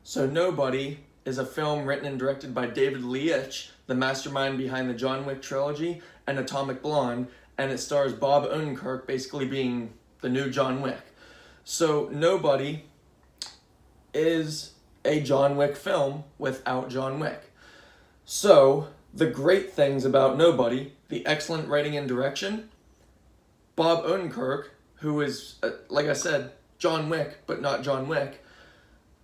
So Nobody is a film written and directed by David Leitch, the mastermind behind the John Wick trilogy and Atomic Blonde, and it stars Bob Odenkirk basically being the new John Wick. So Nobody is a John Wick film without John Wick. So the great things about Nobody, the excellent writing and direction, Bob Odenkirk, who is, like I said, John Wick, but not John Wick,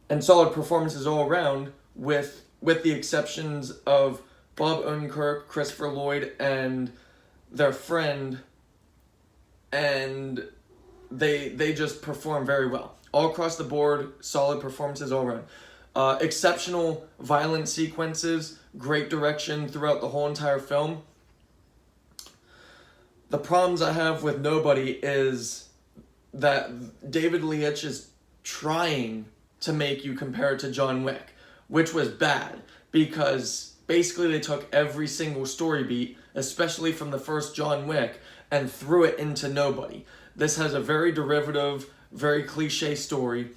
and solid performances all around, with the exceptions of Bob Odenkirk, Christopher Lloyd, and their friend, and they just perform very well. All across the board, solid performances all around. Exceptional violent sequences, great direction throughout the whole entire film. The problems I have with Nobody is that David Leitch is trying to make you compare it to John Wick, which was bad, because basically they took every single story beat, especially from the first John Wick, and threw it into Nobody. This has a very derivative, very cliche story.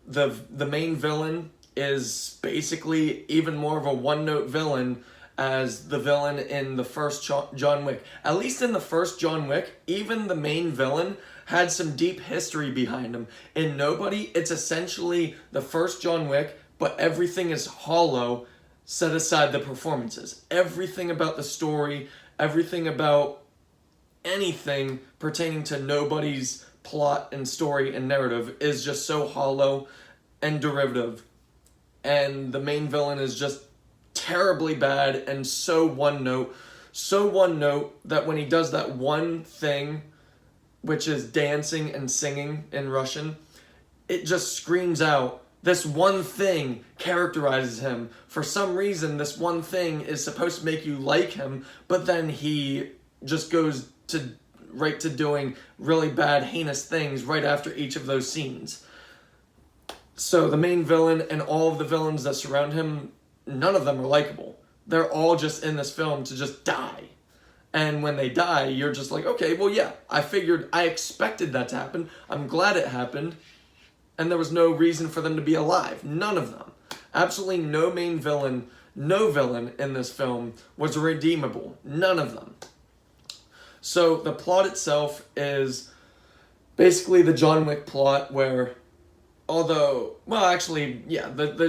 The main villain is basically even more of a one-note villain as the villain in the first John Wick. At least in the first John Wick, even the main villain had some deep history behind him. In Nobody, it's essentially the first John Wick, but everything is hollow, set aside the performances. Everything about the story, everything about anything pertaining to Nobody's plot and story and narrative is just so hollow and derivative. And the main villain is just terribly bad and so one note that when he does that one thing, which is dancing and singing in Russian, it just screams out. This one thing characterizes him. For some reason, this one thing is supposed to make you like him, but then he just goes right to doing really bad, heinous things right after each of those scenes. So the main villain and all of the villains that surround him, none of them are likable. They're all just in this film to just die. And when they die, you're just like, okay, well, yeah, I expected that to happen. I'm glad it happened. And there was no reason for them to be alive. None of them. Absolutely no main villain, no villain in this film was redeemable. None of them. So the plot itself is basically the John Wick plot where, the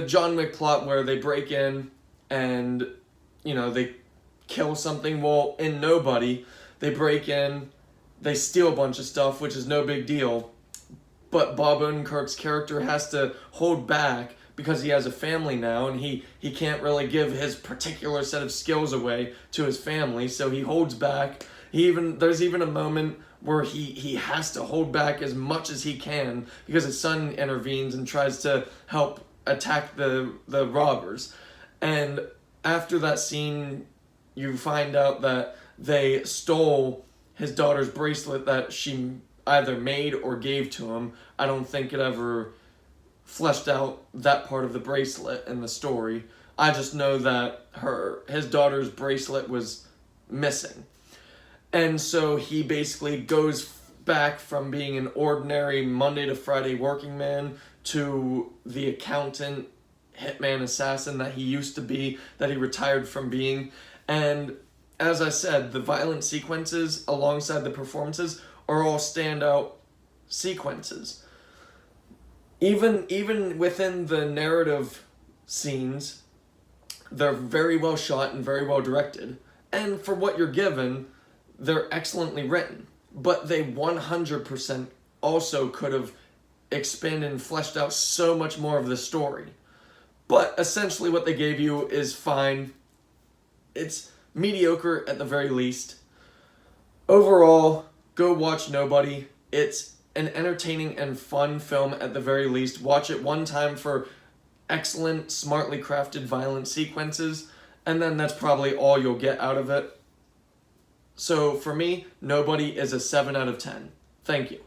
John Wick plot where they break in and, they kill something. Well, in Nobody, they break in, they steal a bunch of stuff, which is no big deal. But Bob Odenkirk's character has to hold back because he has a family now, and he can't really give his particular set of skills away to his family, so he holds back. There's even a moment where he has to hold back as much as he can because his son intervenes and tries to help attack the robbers. And after that scene, you find out that they stole his daughter's bracelet that she either made or gave to him. I don't think it ever fleshed out that part of the bracelet in the story. I just know that his daughter's bracelet was missing. And so he basically goes back from being an ordinary Monday to Friday working man to the accountant, hitman, assassin that he used to be, that he retired from being. And as I said, the violent sequences alongside the performances are all standout sequences. Even within the narrative scenes, they're very well shot and very well directed. And for what you're given, they're excellently written. But they 100% also could have expanded and fleshed out so much more of the story. But essentially what they gave you is fine. It's mediocre at the very least. Overall, go watch Nobody. It's an entertaining and fun film at the very least. Watch it one time for excellent, smartly crafted violent sequences, and then that's probably all you'll get out of it. So for me, Nobody is a 7 out of 10. Thank you.